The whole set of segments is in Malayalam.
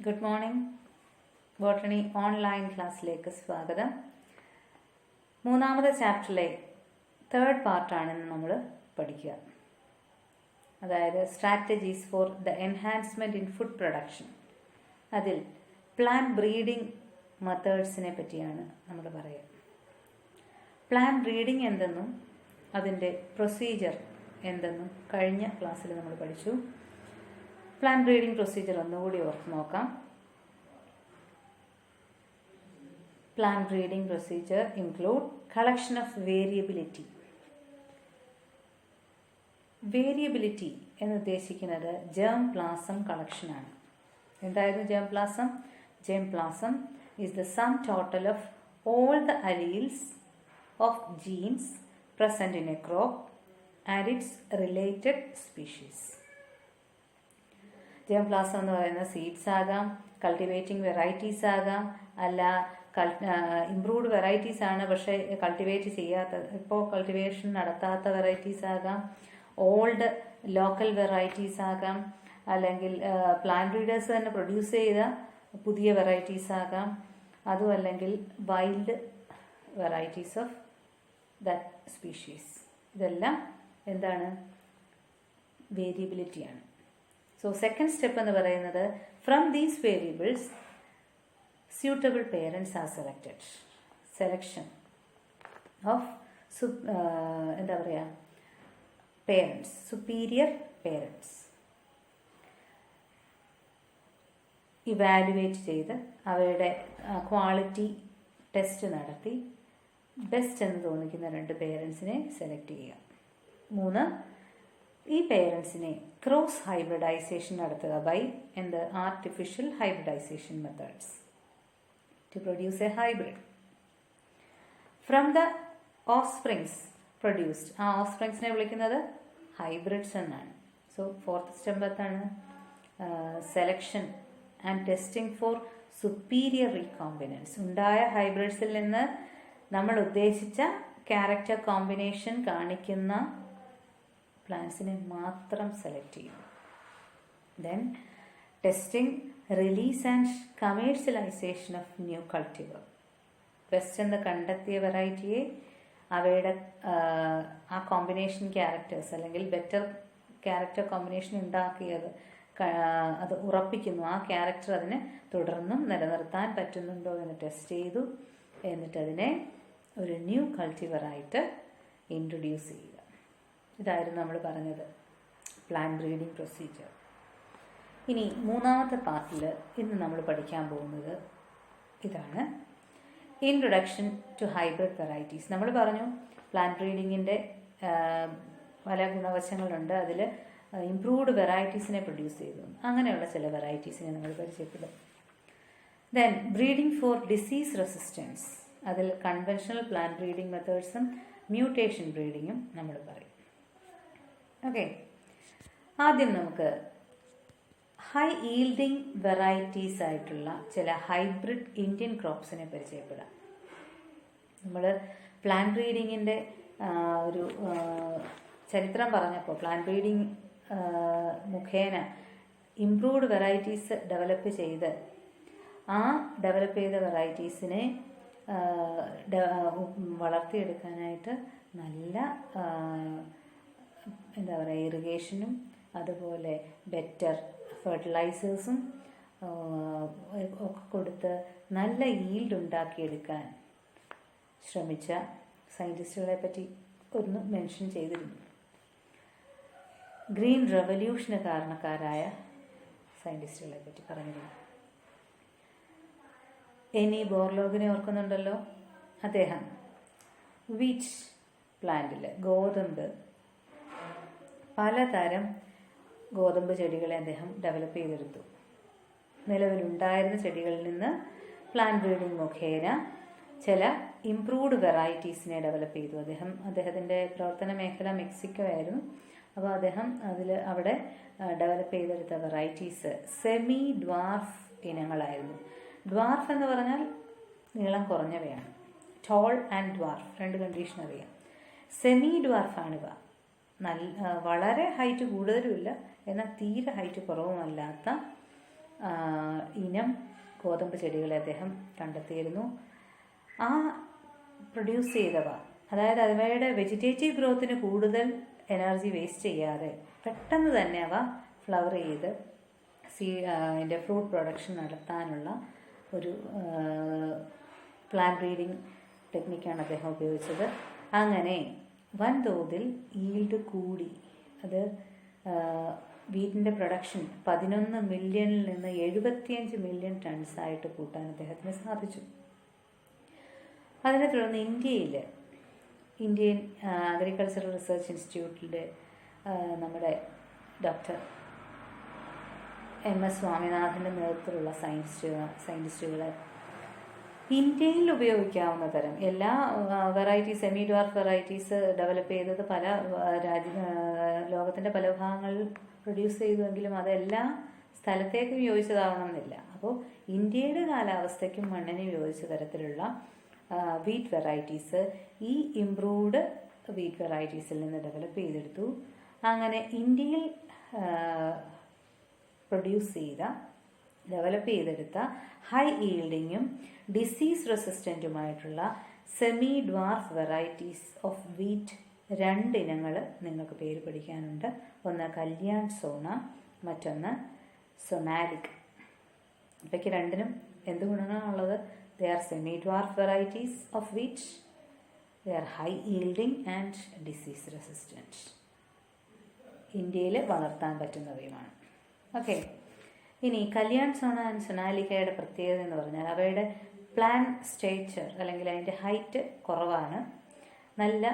Good morning. ബോട്ടണി ഓൺലൈൻ ക്ലാസ്സിലേക്ക് സ്വാഗതം. മൂന്നാമത്തെ ചാപ്റ്ററിലെ തേർഡ് പാർട്ടാണ് ഇന്ന് നമ്മൾ പഠിക്കുക. അതായത് strategies for the enhancement in food production. അതിൽ പ്ലാന്റ് ബ്രീഡിംഗ് മെത്തേഡ്സിനെ പറ്റിയാണ് നമ്മൾ പറയുക. പ്ലാന്റ് ബ്രീഡിംഗ് എന്തെന്നും അതിൻ്റെ പ്രൊസീജിയർ എന്തെന്നും കഴിഞ്ഞ ക്ലാസ്സിൽ നമ്മൾ പഠിച്ചു. പ്ലാന്റ് ബ്രീഡിംഗ് പ്രൊസീജിയർ ഒന്നുകൂടി ഓർത്ത് നോക്കാം. Plant breeding procedure include collection of variability. Variability എന്ന് ഉദ്ദേശിക്കുന്നത് ജേം പ്ലാസം കളക്ഷൻ ആണ്. എന്തായിരുന്നു germ plasm? Germ plasm is the sum total of all the alleles of genes present in A crop and it's related species. Germ plasm എന്ന് പറയുന്നത് സീഡ്സ് ആകാം, കൾട്ടിവേറ്റിംഗ് വെറൈറ്റീസ് ആകാം, അല്ല ഇംപ്രൂവ്ഡ് വെറൈറ്റീസ് ആണ് പക്ഷേ കൾട്ടിവേറ്റ് ചെയ്യാത്ത, ഇപ്പോൾ കൾട്ടിവേഷൻ നടത്താത്ത വെറൈറ്റീസ് ആകാം, ഓൾഡ് ലോക്കൽ വെറൈറ്റീസ് ആകാം, അല്ലെങ്കിൽ പ്ലാന്റ് ബ്രീഡേഴ്സ് തന്നെ പ്രൊഡ്യൂസ് ചെയ്ത പുതിയ വെറൈറ്റീസ് ആകാം, അതും അല്ലെങ്കിൽ wild varieties of that species. ഇതെല്ലാം എന്താണ്? വേരിയബിലിറ്റിയാണ്. സോ സെക്കൻഡ് സ്റ്റെപ്പ് എന്ന് പറയുന്നത് from these variables suitable parents are selected. Selection of എന്താ പറയുക, parents, superior parents ഇവാലുവേറ്റ് ചെയ്ത് അവരുടെ ക്വാളിറ്റി ടെസ്റ്റ് നടത്തി ബെസ്റ്റ് എന്ന് തോന്നിക്കുന്ന 2 പേരൻസിനെ സെലക്ട് ചെയ്യുക. 3, ഈ പേരൻസിനെ ക്രോസ് ഹൈബ്രിഡൈസേഷൻ നടത്തുക ബൈ എന്ത് artificial hybridization methods to produce a hybrid. From the offsprings produced, ആ ഓഫ്സ്പ്രിങ്സിനെ വിളിക്കുന്നത് ഹൈബ്രിഡ്സ് എന്നാണ്. സോ ഫോർത്ത് സ്റ്റെപ്പ് എന്താണ്? Selection and testing for superior recombinants. ഉണ്ടായ ഹൈബ്രിഡ്സിൽ നിന്ന് നമ്മൾ ഉദ്ദേശിച്ച ക്യാരക്ടർ കോമ്പിനേഷൻ കാണിക്കുന്ന പ്ലാന്റ്സിനെ മാത്രം സെലക്ട് ചെയ്യും. Then testing, release and commercialisation of new cultivar. Best എന്ന് കണ്ടെത്തിയ വെറൈറ്റിയെ അവയുടെ ആ കോമ്പിനേഷൻ ക്യാരക്ടേഴ്സ് അല്ലെങ്കിൽ ബെറ്റർ ക്യാരക്ടർ കോമ്പിനേഷൻ ഉണ്ടാക്കിയത് അത് ഉറപ്പിക്കുന്നു. ആ ക്യാരക്ടർ അതിന് തുടർന്നും നിലനിർത്താൻ പറ്റുന്നുണ്ടോ എന്ന് ടെസ്റ്റ് ചെയ്തു. എന്നിട്ട് അതിനെ ഒരു ന്യൂ കൾട്ടിവറായിട്ട് ഇൻട്രൊഡ്യൂസ് ചെയ്യുക. ഇതായിരുന്നു നമ്മൾ പറഞ്ഞത് പ്ലാന്റ് ബ്രീഡിംഗ് പ്രൊസീജിയർ. ഇനി മൂന്നാമത്തെ പാർട്ടിൽ ഇന്ന് നമ്മൾ പഠിക്കാൻ പോകുന്നത് ഇതാണ്, ഇൻട്രൊഡക്ഷൻ ടു ഹൈബ്രിഡ് വെറൈറ്റീസ്. നമ്മൾ പറഞ്ഞു പ്ലാന്റ് ബ്രീഡിങ്ങിൻ്റെ പല ഗുണവശങ്ങളുണ്ട്. അതിൽ ഇംപ്രൂവ്ഡ് വെറൈറ്റീസിനെ പ്രൊഡ്യൂസ് ചെയ്തു. അങ്ങനെയുള്ള ചില വെറൈറ്റീസിനെ നമ്മൾ പരിചയപ്പെടും. Then breeding for disease resistance. അതിൽ കൺവെൻഷണൽ പ്ലാന്റ് ബ്രീഡിംഗ് മെത്തേഡ്സും മ്യൂട്ടേഷൻ ബ്രീഡിങ്ങും നമ്മൾ പറയും. ഓക്കെ, ആദ്യം നമുക്ക് ഹൈ ഈൽഡിങ് വെറൈറ്റീസ് ആയിട്ടുള്ള ചില ഹൈബ്രിഡ് ഇന്ത്യൻ ക്രോപ്സിനെ പരിചയപ്പെടാം. നമ്മൾ പ്ലാന്റ് ബ്രീഡിങ്ങിൻ്റെ ഒരു ചരിത്രം പറഞ്ഞപ്പോൾ പ്ലാന്റ് ബ്രീഡിങ് മുഖേന ഇംപ്രൂവ്ഡ് വെറൈറ്റീസ് ഡെവലപ്പ് ചെയ്ത് ആ ഡെവലപ്പ് ചെയ്ത വെറൈറ്റീസിനെ വളർത്തിയെടുക്കാനായിട്ട് നല്ല എന്താ പറയുക ഇറിഗേഷനും അതുപോലെ ബെറ്റർ ഫെർട്ടിലൈസേഴ്സും ഒക്കെ കൊടുത്ത് നല്ല ഈൽഡ് ഉണ്ടാക്കിയെടുക്കാൻ ശ്രമിച്ച സയൻറ്റിസ്റ്റുകളെ പറ്റി ഒന്ന് മെൻഷൻ ചെയ്തിരുന്നു. ഗ്രീൻ റെവല്യൂഷന് കാരണക്കാരായ സയൻറ്റിസ്റ്റുകളെ പറ്റി പറഞ്ഞിരുന്നു. എനി ബോർലോഗിനെ ഓർക്കുന്നുണ്ടല്ലോ. അദ്ദേഹം വീറ്റ് പ്ലാന്റിൽ ഗോതമ്പ്, പലതരം ഗോതമ്പ് ചെടികളെ അദ്ദേഹം ഡെവലപ്പ് ചെയ്തെടുത്തു. നിലവിലുണ്ടായിരുന്ന ചെടികളിൽ നിന്ന് പ്ലാന്റ് ബ്രീഡിംഗ് മുഖേന ചില ഇംപ്രൂവ്ഡ് വെറൈറ്റീസിനെ ഡെവലപ്പ് ചെയ്തു. അദ്ദേഹത്തിൻ്റെ പ്രവർത്തന മേഖല മെക്സിക്കോ ആയിരുന്നു. അപ്പോൾ അദ്ദേഹം അവിടെ ഡെവലപ്പ് ചെയ്തെടുത്ത വെറൈറ്റീസ് സെമി ഡ്വാർഫ് ഇനങ്ങളായിരുന്നു. ഡ്വാർഫ് എന്ന് പറഞ്ഞാൽ നീളം കുറഞ്ഞവയാണ്. ടോൾ ആൻഡ് ഡ്വാർഫ് 2 കണ്ടീഷൻ അറിയാം. സെമി ഡ്വാർഫാണിവ. വളരെ ഹൈറ്റ് കൂടുതലുമില്ല, എന്നാൽ തീരെ ഹൈറ്റ് കുറവുമല്ലാത്ത ഇനം ഗോതമ്പ് ചെടികളെ അദ്ദേഹം കണ്ടെത്തിയിരുന്നു. ആ പ്രൊഡ്യൂസ് ചെയ്തവ, അതായത് അവയുടെ വെജിറ്റേറ്റീവ് ഗ്രോത്തിന് കൂടുതൽ എനർജി വേസ്റ്റ് ചെയ്യാതെ പെട്ടെന്ന് തന്നെ അവ ഫ്ലവർ ചെയ്ത് അതിൻ്റെ ഫ്രൂട്ട് പ്രൊഡക്ഷൻ നടത്താനുള്ള ഒരു പ്ലാന്റ് ബ്രീഡിംഗ് ടെക്നിക്കാണ് അദ്ദേഹം ഉപയോഗിച്ചത്. അങ്ങനെ വൻതോതിൽ ഈൽഡ് കൂടി. അത് വീറ്റിൻ്റെ പ്രൊഡക്ഷൻ 11 മില്യണിൽ നിന്ന് 75 മില്യൺ ടൺസായിട്ട് കൂട്ടാൻ അദ്ദേഹത്തിന് സാധിച്ചു. അതിനെ തുടർന്ന് ഇന്ത്യൻ അഗ്രികൾച്ചറൽ റിസർച്ച് ഇൻസ്റ്റിറ്റ്യൂട്ടിൻ്റെ നമ്മുടെ ഡോക്ടർ MS സ്വാമിനാഥൻ്റെ നേതൃത്വത്തിലുള്ള സയൻറ്റിസ്റ്റുകൾ ഇന്ത്യയിൽ ഉപയോഗിക്കാവുന്ന തരം എല്ലാ varieties, semi dwarf varieties develop ചെയ്തത് പല ലോകത്തിൻ്റെ പല ഭാഗങ്ങളിൽ പ്രൊഡ്യൂസ് ചെയ്തുവെങ്കിലും അതെല്ലാം സ്ഥലത്തേക്കും യോജിച്ചതാവണമെന്നില്ല. അപ്പോൾ ഇന്ത്യയുടെ കാലാവസ്ഥയ്ക്കും മണ്ണിനും യോജിച്ച തരത്തിലുള്ള വീറ്റ് വെറൈറ്റീസ് ഈ ഇംപ്രൂവ്ഡ് വീറ്റ് വെറൈറ്റീസിൽ നിന്ന് ഡെവലപ്പ് ചെയ്തെടുത്തു. അങ്ങനെ ഇന്ത്യയിൽ ഡെവലപ്പ് ചെയ്തെടുത്ത ഹൈ ഈൽഡിങ്ങും ഡിസീസ് റെസിസ്റ്റൻറ്റുമായിട്ടുള്ള semi dwarf varieties of wheat 2 ഇനങ്ങൾ നിങ്ങൾക്ക് പേര് പഠിക്കാനുണ്ട്. ഒന്ന് കല്യാൺ സോണ, മറ്റൊന്ന് സൊനാലിക്. ഇവയ്ക്ക് രണ്ടിനും എന്ത് ഗുണങ്ങളാണുള്ളത്? They are semi dwarf varieties of wheat, they are high yielding and disease resistant. ഇന്ത്യയിൽ വളർത്താൻ പറ്റുന്നവയുമാണ്. ഓക്കെ, ഇനി കല്യാൺ സോണ ആൻഡ് സൊനാലിക്കയുടെ പ്രത്യേകത എന്ന് പറഞ്ഞാൽ അവയുടെ പ്ലാൻ സ്റ്റേച്ചർ അല്ലെങ്കിൽ അതിൻ്റെ ഹൈറ്റ് കുറവാണ്. നല്ല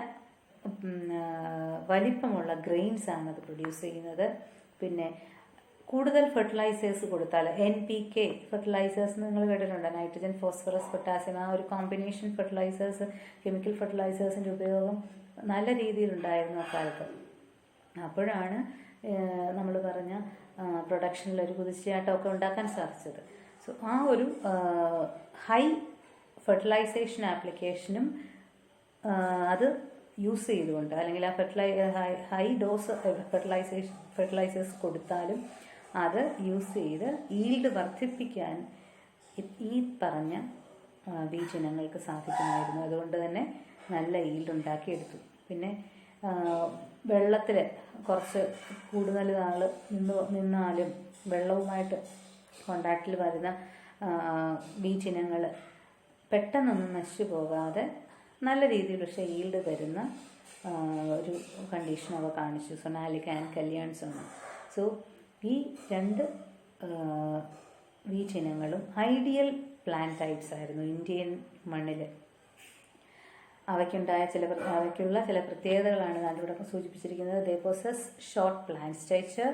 വലിപ്പമുള്ള ഗ്രെയിൻസ് ആണ് അത് പ്രൊഡ്യൂസ് ചെയ്യുന്നത്. പിന്നെ കൂടുതൽ ഫെർട്ടിലൈസേഴ്സ് കൊടുത്താൽ NPK ഫെർട്ടിലൈസേഴ്സ് നിങ്ങൾ കേട്ടിട്ടുണ്ട്, നൈട്രജൻ, ഫോസ്ഫറസ്, പൊട്ടാസ്യം, ആ ഒരു കോമ്പിനേഷൻ ഫെർട്ടിലൈസേഴ്സ്, കെമിക്കൽ ഫെർട്ടിലൈസേഴ്സിൻ്റെ ഉപയോഗം നല്ല രീതിയിലുണ്ടായിരുന്നു അക്കാലത്ത്. അപ്പോഴാണ് നമ്മൾ പറഞ്ഞ പ്രൊഡക്ഷനിലൊരു കുതിച്ചുചാട്ടമൊക്കെ ഉണ്ടാക്കാൻ സാധിച്ചത്. സോ ആ ഒരു ഹൈ ഫെർട്ടിലൈസേഷൻ ആപ്ലിക്കേഷനും അത് യൂസ് ചെയ്തുകൊണ്ട്, അല്ലെങ്കിൽ ആ ഹൈ ഡോസ് ഫെർട്ടിലൈസേഴ്സ് കൊടുത്താലും അത് യൂസ് ചെയ്ത് ഈൽഡ് വർദ്ധിപ്പിക്കാൻ ഈ പറഞ്ഞ വീറ്റ് ഇനങ്ങൾക്ക് സാധിക്കുമായിരുന്നു. അതുകൊണ്ട് തന്നെ നല്ല ഈൽഡ് ഉണ്ടാക്കിയെടുത്തു. പിന്നെ വെള്ളത്തിൽ കുറച്ച് കൂടുതൽ നാൾ നിന്നാലും വെള്ളവുമായിട്ട് കോണ്ടാക്റ്റിൽ വരുന്ന വീറ്റ് ഇനങ്ങൾ പെട്ടെന്നൊന്നും നശിച്ചു പോകാതെ നല്ല രീതിയിൽ പക്ഷേ ഈൽഡ് തരുന്ന ഒരു കണ്ടീഷൻ അവ കാണിച്ചു, സൊനാലിക്ക ആൻഡ് കല്യാൺ സോണ. സോ ഈ 2 വീറ്റ് ഇനങ്ങളും ഐഡിയൽ പ്ലാന്റ് ടൈപ്സ് ആയിരുന്നു ഇന്ത്യൻ മണ്ണിൽ. അവയ്ക്കുള്ള ചില പ്രത്യേകതകളാണ് ഞാനിവിടെ സൂചിപ്പിച്ചിരിക്കുന്നത്. They possess short plant stature,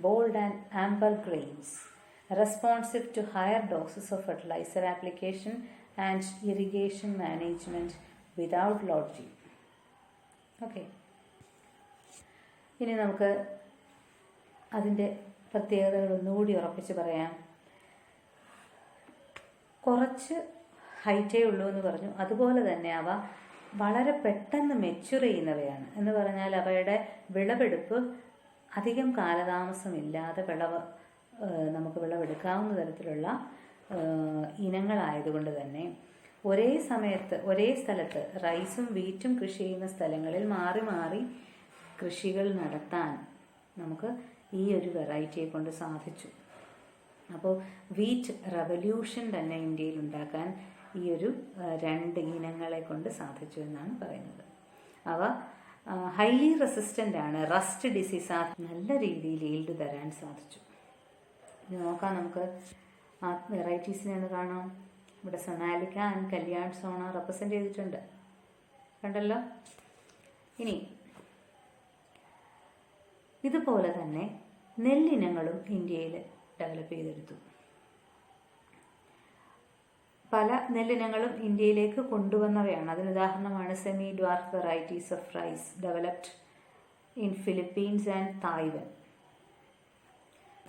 bold and amber grains, responsive to higher doses of fertiliser application and irrigation management without lodging. Okay, ഇനി നമുക്ക് അതിൻ്റെ പ്രത്യേകതകൾ ഒന്നുകൂടി ഉറപ്പിച്ച് പറയാം. കുറച്ച് ഹൈറ്റേ ഉള്ളൂ എന്ന് പറഞ്ഞു. അതുപോലെ തന്നെ അവ വളരെ പെട്ടെന്ന് മെച്യൂർ ചെയ്യുന്നവയാണ്. എന്ന് പറഞ്ഞാൽ അവയുടെ വിളവെടുപ്പ് അധികം കാലതാമസമില്ലാതെ നമുക്ക് വിളവെടുക്കാവുന്ന തരത്തിലുള്ള ഇനങ്ങളായതുകൊണ്ട് തന്നെ ഒരേ സമയത്ത് ഒരേ സ്ഥലത്ത് റൈസും വീറ്റും കൃഷി ചെയ്യുന്ന സ്ഥലങ്ങളിൽ മാറി മാറി കൃഷികൾ നടത്താൻ നമുക്ക് ഈ ഒരു വെറൈറ്റിയെ കൊണ്ട് സാധിച്ചു. അപ്പോൾ വീറ്റ് റവല്യൂഷൻ തന്നെ ഇന്ത്യയിൽ ഉണ്ടാക്കാൻ ഈ ഒരു 2 ഇനങ്ങളെ കൊണ്ട് സാധിച്ചു എന്നാണ് പറയുന്നത്. അവ ഹൈലി റെസിസ്റ്റൻ്റ് ആണ്, റസ്റ്റ് ഡിസീസ് നല്ല രീതിയിൽ ഈൽഡ് തരാൻ സാധിച്ചു. ഇനി നോക്കാം, നമുക്ക് ആ വെറൈറ്റീസിനെ ഒന്ന് കാണാം. ഇവിടെ സൊനാലിക്ക ആൻഡ് കല്യാൺ സോണ റെപ്രസെൻ്റ് ചെയ്തിട്ടുണ്ട്, കണ്ടല്ലോ. ഇനി ഇതുപോലെ തന്നെ നെല്ലിനങ്ങളും ഇന്ത്യയിൽ ഡെവലപ്പ് ചെയ്തെടുത്തു. പല നെല്ലിനങ്ങളും ഇന്ത്യയിലേക്ക് കൊണ്ടുവന്നവയാണ്. അതിനുദാഹരണമാണ് semi dwarf varieties of rice developed in Philippines and Taiwan.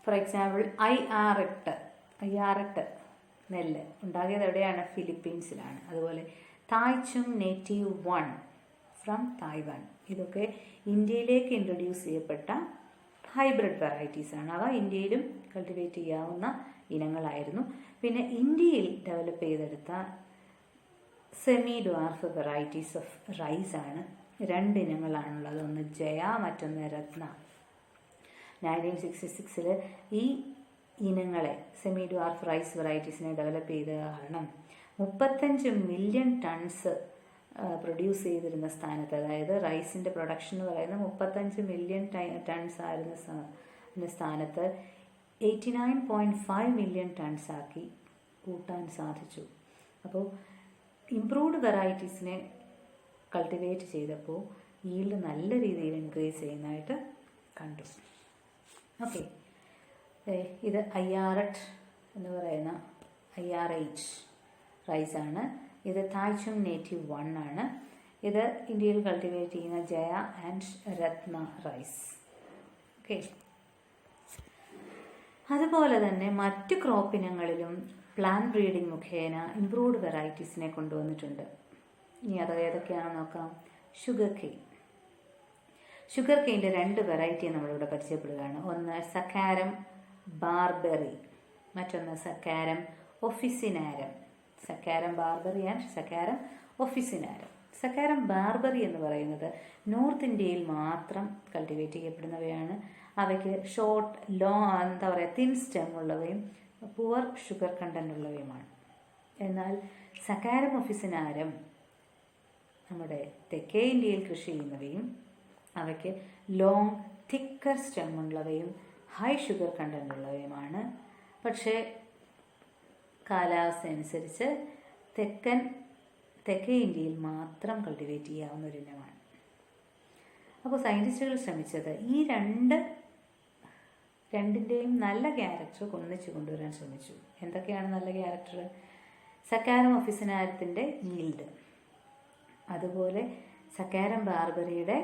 For example IR8 നെല്ല് ഉണ്ടാകിയത് എവിടെയാണ്? ഫിലിപ്പീൻസിലാണ്. അതുപോലെ തായ്ചുങ് നേറ്റീവ് 1 ഫ്രം തായ്വാൻ. ഇതൊക്കെ ഇന്ത്യയിലേക്ക് ഇൻട്രൊഡ്യൂസ് ചെയ്യപ്പെട്ട ഹൈബ്രിഡ് വെറൈറ്റീസാണ്. അവ ഇന്ത്യയിലും കൾട്ടിവേറ്റ് ചെയ്യാവുന്ന ഇനങ്ങളായിരുന്നു. പിന്നെ ഇന്ത്യയിൽ ഡെവലപ്പ് ചെയ്തെടുത്ത semi dwarf varieties of rice ആണ്. 2 ഇനങ്ങളാണുള്ളത്. ഒന്ന് ജയ, മറ്റൊന്ന് രത്ന. 1966 ഈ ഇനങ്ങളെ, സെമി ഡ്വാർഫ് റൈസ് വെറൈറ്റീസിനെ ഡെവലപ്പ് ചെയ്ത കാരണം 35 മില്യൺ ടൺസ് പ്രൊഡ്യൂസ് ചെയ്തിരുന്ന സ്ഥാനത്ത്, അതായത് റൈസിൻ്റെ പ്രൊഡക്ഷൻ എന്ന് പറയുന്നത് 35 മില്യൺ ടൺസ് ആയിരുന്ന സ്ഥാനത്ത് 89.5 മില്യൺ ടൺസ് ആക്കി കൂട്ടാൻ സാധിച്ചു. അപ്പോൾ ഇംപ്രൂവ്ഡ് വെറൈറ്റീസിനെ കൾട്ടിവേറ്റ് ചെയ്തപ്പോൾ ഈൽഡ് നല്ല രീതിയിൽ ഇൻക്രീസ് ചെയ്യുന്നതായിട്ട് കണ്ടു. ഓക്കെ, ഇത് IRH എന്ന് പറയുന്ന IRH റൈസാണ്. ഇത് തായ്ചുങ് നേറ്റീവ് 1 ആണ്. ഇത് ഇന്ത്യയിൽ കൾട്ടിവേറ്റ് ചെയ്യുന്ന Jaya and Ratna rice. Okay, അതുപോലെ തന്നെ മറ്റ് ക്രോപ്പ് ഇനങ്ങളിലും പ്ലാൻ ബ്രീഡിംഗ് മുഖേന ഇംപ്രൂവ്ഡ് വെറൈറ്റീസിനെ കൊണ്ടുവന്നിട്ടുണ്ട്. ഇനി അത് ഏതൊക്കെയാണെന്ന് നോക്കാം. Sugar cane. ഷുഗർ കെയിൻ്റെ 2 വെറൈറ്റി നമ്മളിവിടെ പരിചയപ്പെടുകയാണ്. ഒന്ന് സക്കാരം ബാർബറി, മറ്റൊന്ന് saccharum officinarum. Saccharum barberi and saccharum officinarum. Saccharum barberi എന്ന് പറയുന്നത് നോർത്ത് ഇന്ത്യയിൽ മാത്രം കൾട്ടിവേറ്റ് ചെയ്യപ്പെടുന്നവയാണ്. അവയ്ക്ക് ഷോർട്ട്, തിൻ സ്റ്റെം ഉള്ളവയും പുവർ ഷുഗർ കണ്ടന്റ് ഉള്ളവയുമാണ്. എന്നാൽ സക്കാരം ഒഫിസിനാരം നമ്മുടെ തെക്കേ ഇന്ത്യയിൽ കൃഷി ചെയ്യുന്നവയും അവയ്ക്ക് ലോങ് തിക്കർ സ്റ്റെം ഉള്ളവയും ഹൈ ഷുഗർ കണ്ടന്റ് ഉള്ളവയുമാണ്. പക്ഷേ കാലാവസ്ഥ അനുസരിച്ച് തെക്കേ ഇന്ത്യയിൽ മാത്രം കൾട്ടിവേറ്റ് ചെയ്യാവുന്ന ഒരു ഇനമാണ്. അപ്പോൾ സയൻറ്റിസ്റ്റുകൾ ശ്രമിച്ചത് ഈ രണ്ടിൻ്റെയും നല്ല ക്യാരക്ടർ ഒന്നിച്ച് കൊണ്ടുവരാൻ ശ്രമിച്ചു. എന്തൊക്കെയാണ് നല്ല ക്യാരക്ടർ? സക്കാരം ഒഫിസിനാരത്തിൻ്റെ ഈൽഡ്, അതുപോലെ സക്കാരം ബാർബറിയുടെ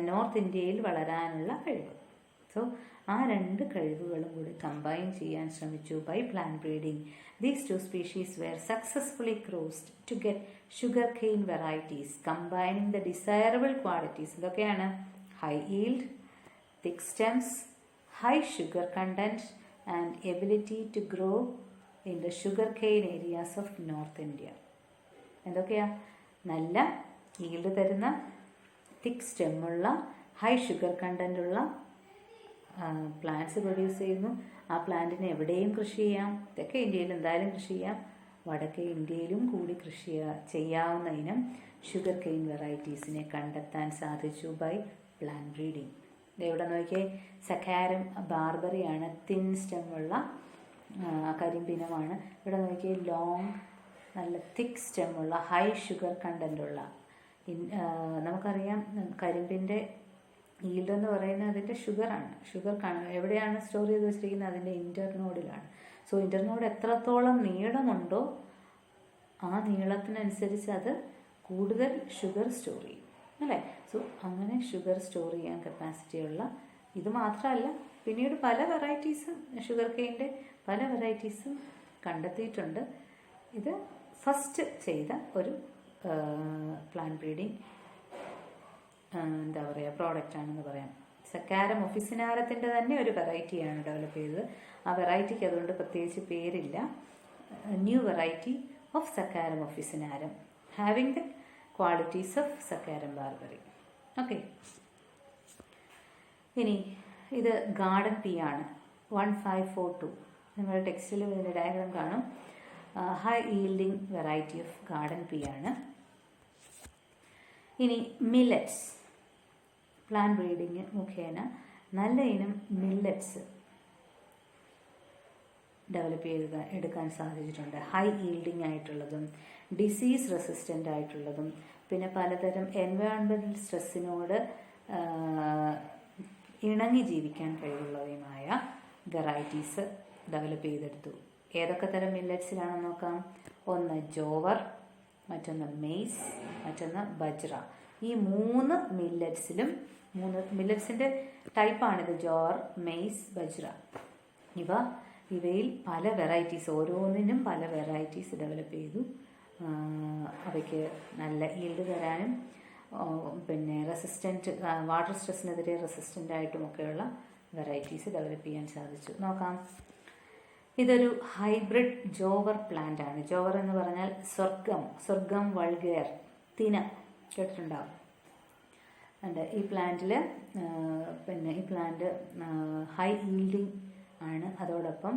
നോർത്ത് ഇന്ത്യയിൽ വളരാനുള്ള കഴിവ്. സോ ആ 2 കഴിവുകളും കൂടി കമ്പൈൻ ചെയ്യാൻ ശ്രമിച്ചു. By plant breeding these 2 species were successfully crossed to get sugar cane varieties combining the desirable qualities. ഇതൊക്കെയാണ് high yield, thick stems, high sugar content and ability to grow in the sugarcane areas of North India. എന്തൊക്കെയാ? നല്ല ഈൽഡ് തരുന്ന, തിക്ക് സ്റ്റെമ്മുള്ള, ഹൈ ഷുഗർ കണ്ടന്റ് ഉള്ള പ്ലാന്റ്സ് പ്രൊഡ്യൂസ് ചെയ്യുന്നു. ആ പ്ലാന്റിനെ എവിടെയും കൃഷി ചെയ്യാം. തെക്കേ ഇന്ത്യയിൽ എന്തായാലും കൃഷി ചെയ്യാം, വടക്കേ ഇന്ത്യയിലും കൂടി കൃഷി ചെയ്യാവുന്ന ഇനം ഷുഗർ കെയിൻ വെറൈറ്റീസിനെ കണ്ടെത്താൻ സാധിച്ചു ബൈ പ്ലാൻ ബ്രീഡിംഗ്. ഇവിടെ നോക്കിയേ, സക്കാരം ബാർബറിയാണ്, തിൻ സ്റ്റെമ്മുള്ള കരിമ്പിനമാണ്. ഇവിടെ നോക്കിയേ, ലോങ് നല്ല തിക്ക് സ്റ്റെമ്മുള്ള ഹൈ ഷുഗർ കണ്ടൻ്റുള്ള. നമുക്കറിയാം കരിമ്പിൻ്റെ ഈൽഡ് എന്ന് പറയുന്നത് അതിൻ്റെ ഷുഗറാണ്. ഷുഗർ എവിടെയാണ് സ്റ്റോർ ചെയ്ത് വെച്ചിരിക്കുന്നത്? അതിൻ്റെ ഇൻ്റർനോഡിലാണ്. സോ ഇൻ്റർനോഡ് എത്രത്തോളം നീളമുണ്ടോ ആ നീളത്തിനനുസരിച്ച് അത് കൂടുതൽ ഷുഗർ സ്റ്റോർ ചെയ്യും, അല്ലേ? സോ അങ്ങനെ ഷുഗർ സ്റ്റോർ ചെയ്യാൻ കപ്പാസിറ്റിയുള്ള ഇത് മാത്രമല്ല, പിന്നീട് പല വെറൈറ്റീസും ഷുഗർ കെയിൻ്റെ പല വെറൈറ്റീസും കണ്ടെത്തിയിട്ടുണ്ട്. ഇത് ഫസ്റ്റ് ചെയ്ത ഒരു പ്ലാൻ ബ്രീഡിംഗ് പ്രോഡക്റ്റാണെന്ന് പറയാം. സക്കാരം ഒഫിസിനാരത്തിൻ്റെ തന്നെ ഒരു വെറൈറ്റിയാണ് ഡെവലപ്പ് ചെയ്തത്. ആ വെറൈറ്റിക്ക് അതുകൊണ്ട് പ്രത്യേകിച്ച് പേരില്ല. New variety of saccharum officinarum having the qualities of saccharum barberi. Okay, ഇനി ഇത് ഗാർഡൻ പീ ആണ്, 1542. നിങ്ങളുടെ ടെക്സ്റ്റിൽ ഇതിൻ്റെ ഡയഗ്രാം കാണും. High yielding variety of garden P ആണ്. ഇനി മില്ലറ്റ്സ്, പ്ലാൻ ബ്രീഡിങ് മുഖേന നല്ല ഇനം മില്ലറ്റ്സ് ഡെവലപ്പ് എടുക്കാൻ സാധിച്ചിട്ടുണ്ട്. ഹൈ ഈൽഡിങ് ആയിട്ടുള്ളതും ഡിസീസ് റെസിസ്റ്റൻ്റ് ആയിട്ടുള്ളതും പിന്നെ പലതരം എൻവയോൺമെൻറ്റൽ സ്ട്രെസ്സിനോട് ഇണങ്ങി ജീവിക്കാൻ കഴിവുള്ളവയുമായ വെറൈറ്റീസ് ഡെവലപ്പ് ചെയ്തെടുത്തു. ഏതൊക്കെ തരം മില്ലറ്റ്സിലാണെന്ന് നോക്കാം. ഒന്ന് ജോവർ, മറ്റൊന്ന് മെയ്സ്, മറ്റൊന്ന് ബജ്ര. ഈ 3 മില്ലറ്റ്സിലും, 3 മില്ലറ്റ്സിൻ്റെ ടൈപ്പാണിത്: ജോവർ, മെയ്സ്, ബജ്ര. ഇവയിൽ പല വെറൈറ്റീസ്, ഓരോന്നിനും പല വെറൈറ്റീസ് ഡെവലപ്പ് ചെയ്തു. അവയ്ക്ക് നല്ല ഈൽഡ് തരാനും പിന്നെ റെസിസ്റ്റൻറ്റ്, വാട്ടർ സ്ട്രെസ്സിനെതിരെ റെസിസ്റ്റൻ്റ് ആയിട്ടുമൊക്കെയുള്ള വെറൈറ്റീസ് ഡെവലപ്പ് ചെയ്യാൻ സാധിച്ചു. നോക്കാം. ഇതൊരു ഹൈബ്രിഡ് ജോവർ പ്ലാന്റ് ആണ്. ജോവർ എന്ന് പറഞ്ഞാൽ സ്വർഗം വൾഗേർ, തിന കേട്ടിട്ടുണ്ടാവും. ഉണ്ട് ഈ പ്ലാന്റിൽ ഈ പ്ലാന്റ് ഹൈ ഈൽഡിങ് ആണ്, അതോടൊപ്പം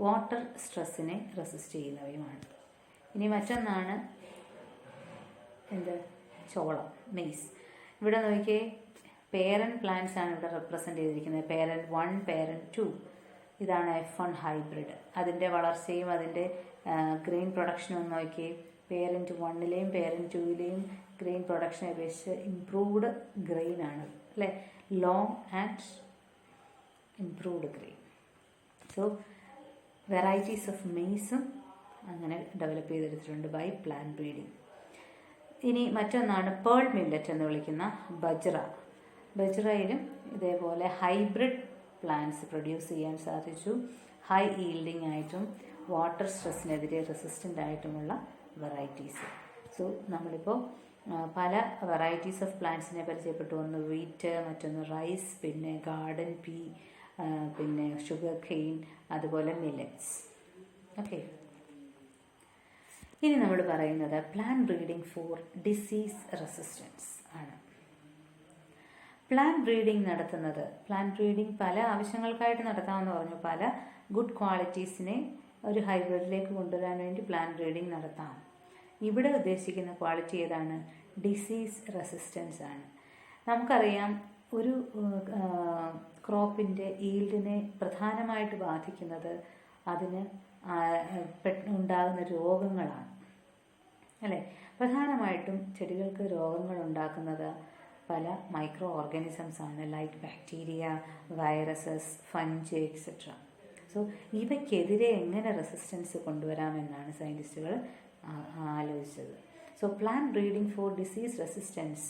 വാട്ടർ സ്ട്രെസ്സിനെ റെസിസ്റ്റ് ചെയ്യുന്നവയുമാണ്. ഇനി മറ്റൊന്നാണ് ചോളം, മെയ്സ്. ഇവിടെ നോക്കിയേ, പേരൻറ്റ് പ്ലാന്റ്സ് ആണ് ഇവിടെ റെപ്രസെൻ്റ് ചെയ്തിരിക്കുന്നത്. Parent 1, parent 2. ഇതാണ് F1 ഹൈബ്രിഡ്. അതിൻ്റെ വളർച്ചയും അതിൻ്റെ ഗ്രെയിൻ പ്രൊഡക്ഷനും ഒന്ന് നോക്കിയേ. പേരൻറ്റ് 1ലെയും പേരൻറ്റ് 2ലെയും ഗ്രെയിൻ പ്രൊഡക്ഷനെ അപേക്ഷിച്ച് ഇംപ്രൂവ്ഡ് ഗ്രെയിൻ ആണ്, അല്ലേ? Long and improved grain. So varieties of മെയ്സും അങ്ങനെ ഡെവലപ്പ് ചെയ്തെടുത്തിട്ടുണ്ട് ബൈ പ്ലാന്റ് ബ്രീഡിങ്. ഇനി മറ്റൊന്നാണ് പേൾ മില്ലറ്റ് എന്ന് വിളിക്കുന്ന ബജ്റ. ബജ്റയിലും ഇതേപോലെ ഹൈബ്രിഡ് പ്ലാന്റ്സ് പ്രൊഡ്യൂസ് ചെയ്യാൻ സാധിച്ചു. ഹൈ ഈൽഡിങ് ആയിട്ടും വാട്ടർ സ്ട്രെസ്സിനെതിരെ റെസിസ്റ്റൻ്റ് ആയിട്ടുമുള്ള വെറൈറ്റീസ്. സോ നമ്മളിപ്പോൾ പല വെറൈറ്റീസ് ഓഫ് പ്ലാന്റ്സിനെ പരിചയപ്പെട്ടു. ഒന്ന് വീറ്റ്, മറ്റൊന്ന് റൈസ്, പിന്നെ ഗാർഡൻ പീ, പിന്നെ ഷുഗർ കെയിൻ, അതുപോലെ മില്ലറ്റ്സ്. ഓക്കെ, ഇനി നമ്മൾ പറയുന്നത് plant breeding for disease resistance ആണ്. പ്ലാന്റ് ബ്രീഡിംഗ് നടത്തുന്നത്, പ്ലാന്റ് ബ്രീഡിംഗ് പല ആവശ്യങ്ങൾക്കായിട്ട് നടത്താമെന്ന് പറഞ്ഞു. പല ഗുഡ് ക്വാളിറ്റീസിനെ ഒരു ഹൈബ്രിഡിലേക്ക് കൊണ്ടുവരാൻ വേണ്ടി പ്ലാന്റ് ബ്രീഡിംഗ് നടത്താം. ഇവിടെ ഉദ്ദേശിക്കുന്ന ക്വാളിറ്റി ഏതാണ്? ഡിസീസ് റെസിസ്റ്റൻസ് ആണ്. നമുക്കറിയാം, ഒരു ക്രോപ്പിൻ്റെ ഈൽഡിനെ പ്രധാനമായിട്ട് ബാധിക്കുന്നത് അതിന് ഉണ്ടാകുന്ന രോഗങ്ങളാണ്, അല്ലേ? പ്രധാനമായിട്ടും ചെടികൾക്ക് രോഗങ്ങൾ ഉണ്ടാക്കുന്നത് പല മൈക്രോ ഓർഗാനിസംസ് ആണ്, like bacteria, viruses, fungi etcetera. So ഇവയ്ക്കെതിരെ എങ്ങനെ റെസിസ്റ്റൻസ് കൊണ്ടുവരാമെന്നാണ് സയൻറ്റിസ്റ്റുകൾ ആലോചിച്ചത്. So plant breeding for disease resistance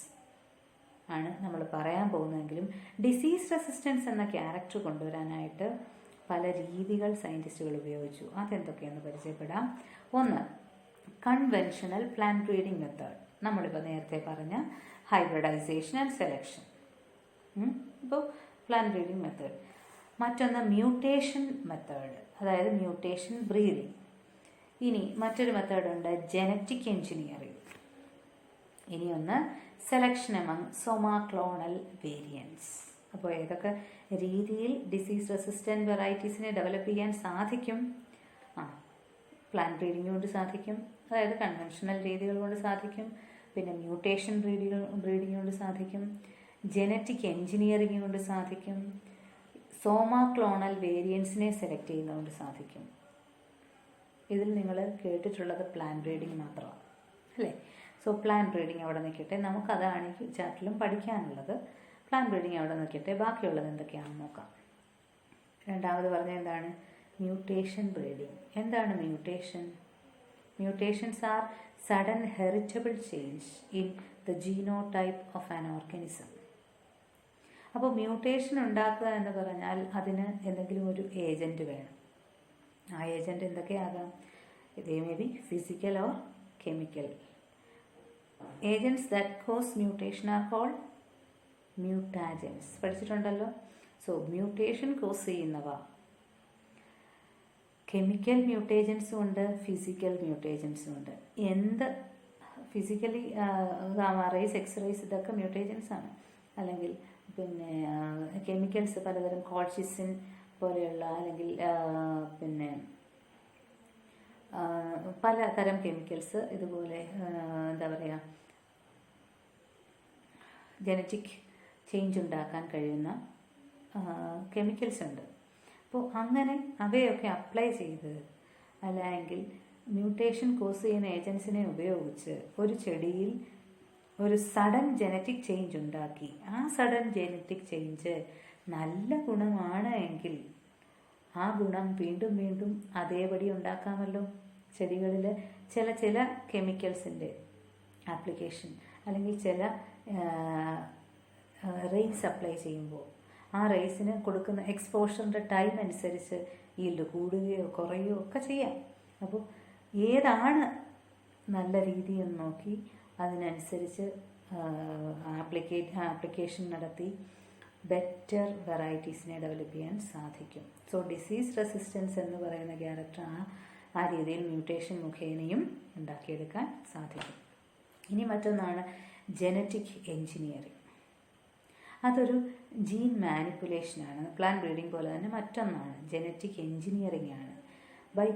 ആണ് നമ്മൾ പറയാൻ പോകുന്നതെങ്കിലും ഡിസീസ് റെസിസ്റ്റൻസ് എന്ന ക്യാരക്ടർ കൊണ്ടുവരാനായിട്ട് പല രീതികൾ സയൻറ്റിസ്റ്റുകൾ ഉപയോഗിച്ചു. അതെന്തൊക്കെയെന്ന് പരിചയപ്പെടാം. ഒന്ന്, കൺവെൻഷണൽ പ്ലാന്റ് ബ്രീഡിംഗ് മെത്തേഡ്. നമ്മളിപ്പോൾ നേരത്തെ പറഞ്ഞ ഹൈബ്രിഡൈസേഷൻ ആൻഡ് സെലക്ഷൻ, ഇപ്പോൾ പ്ലാന്റ് ബ്രീഡിംഗ് മെത്തേഡ്. മറ്റൊന്ന് മ്യൂട്ടേഷൻ മെത്തേഡ്, അതായത് മ്യൂട്ടേഷൻ ബ്രീഡിംഗ്. ഇനി മറ്റൊരു മെത്തേഡുണ്ട് ജനറ്റിക് എൻജിനീയറിംഗ്. ഇനി ഒന്ന് സെലക്ഷൻ എമംഗ് സോമാക്ലോണൽ വേരിയൻസ്. അപ്പോൾ ഏതൊക്കെ രീതിയിൽ ഡിസീസ് റെസിസ്റ്റൻറ്റ് വെറൈറ്റീസിനെ ഡെവലപ്പ് ചെയ്യാൻ സാധിക്കും? പ്ലാന്റ് ബ്രീഡിംഗ് കൊണ്ട് സാധിക്കും, അതായത് കൺവെൻഷണൽ രീതികൾ കൊണ്ട് സാധിക്കും. പിന്നെ മ്യൂട്ടേഷൻ ബ്രീഡിംഗ് കൊണ്ട് സാധിക്കും. ജനറ്റിക് എൻജിനീയറിംഗ് കൊണ്ട് സാധിക്കും. സോമാക്ലോണൽ വേരിയൻസിനെ സെലക്ട് ചെയ്യുന്നതുകൊണ്ട് സാധിക്കും. ഇതിൽ നിങ്ങൾ കേട്ടിട്ടുള്ളത് പ്ലാന്റ് ബ്രീഡിംഗ് മാത്രമാണ്, അല്ലേ? സോ പ്ലാന്റ് ബ്രീഡിംഗ് അവിടെ നിൽക്കട്ടെ, നമുക്കതാണ് ഈ ചാപ്റ്ററിലും പഠിക്കാനുള്ളത്. പ്ലാന്റ് ബ്രീഡിംഗ് അവിടെ നിൽക്കട്ടെ, ബാക്കിയുള്ളത് എന്തൊക്കെയാണെന്ന് നോക്കാം. രണ്ടാമത് പറഞ്ഞ എന്താണ്? Mutation breeding. എന്താണ് mutation? Mutations are sudden heritable change in the genotype of an organism. അപ്പോൾ മ്യൂട്ടേഷൻ ഉണ്ടാക്കുക എന്ന് പറഞ്ഞാൽ അതിന് എന്തെങ്കിലും ഒരു ഏജൻറ്റ് വേണം. ആ agent എന്തൊക്കെയാകാം? They may be physical or chemical. Agents that cause mutation are called mutagens. പഠിച്ചിട്ടുണ്ടല്ലോ. സോ മ്യൂട്ടേഷൻ കോസ് ചെയ്യുന്നവ കെമിക്കൽ മ്യൂട്ടേജൻസും ഉണ്ട്, ഫിസിക്കൽ മ്യൂട്ടേജൻസും ഉണ്ട്. എന്ത് physically gamma rays, X rays, ഇതൊക്കെ മ്യൂട്ടേജൻസ് ആണ്. അല്ലെങ്കിൽ പിന്നെ കെമിക്കൽസ് പലതരം കോൾഷിസിൻ പോലെയുള്ള, അല്ലെങ്കിൽ പിന്നെ പലതരം കെമിക്കൽസ് ഇതുപോലെ എന്താ പറയുക, ജനറ്റിക് ചേഞ്ച് ഉണ്ടാക്കാൻ കഴിയുന്ന കെമിക്കൽസ് ഉണ്ട്. അപ്പോൾ അങ്ങനെ അവയൊക്കെ അപ്ലൈ ചെയ്ത്, അല്ലെങ്കിൽ മ്യൂട്ടേഷൻ കോസ് ചെയ്യുന്ന ഏജൻസിനെ ഉപയോഗിച്ച് ഒരു ചെടിയിൽ ഒരു സഡൻ ജനറ്റിക് ചേഞ്ച് ഉണ്ടാക്കി, ആ സഡൻ ജനറ്റിക് ചേഞ്ച് നല്ല ഗുണമാണ് എങ്കിൽ ആ ഗുണം വീണ്ടും വീണ്ടും അതേപടി ഉണ്ടാക്കാമല്ലോ. ചെടികളിൽ ചില കെമിക്കൽസിൻ്റെ ആപ്ലിക്കേഷൻ, അല്ലെങ്കിൽ ചില റേസ് അപ്ലൈ ചെയ്യുമ്പോൾ ആ റേസിന് കൊടുക്കുന്ന എക്സ്പോഷറിൻ്റെ ടൈം അനുസരിച്ച് ഈൽഡ് കൂടുകയോ കുറയുകയോ ഒക്കെ ചെയ്യാം. അപ്പോൾ ഏതാണ് നല്ല രീതിയെന്ന് നോക്കി അതിനനുസരിച്ച് ആപ്ലിക്കേഷൻ നടത്തി ബെറ്റർ വെറൈറ്റീസിനെ ഡെവലപ്പ് ചെയ്യാൻ സാധിക്കും. സോ ഡിസീസ് റെസിസ്റ്റൻസ് എന്ന് പറയുന്ന ക്യാരക്ടർ ആ രീതിയിൽ മ്യൂട്ടേഷൻ മുഖേനയും ഉണ്ടാക്കിയെടുക്കാൻ സാധിക്കും. ഇനി മറ്റൊന്നാണ് ജനറ്റിക് എൻജിനീയറിംഗ്. അതൊരു ജീൻ മാനിപ്പുലേഷനാണ്. പ്ലാന്റ് ബ്രീഡിംഗ് പോലെ തന്നെ മറ്റൊന്നാണ് ജനറ്റിക് എൻജിനീയറിംഗ് ആണ്. By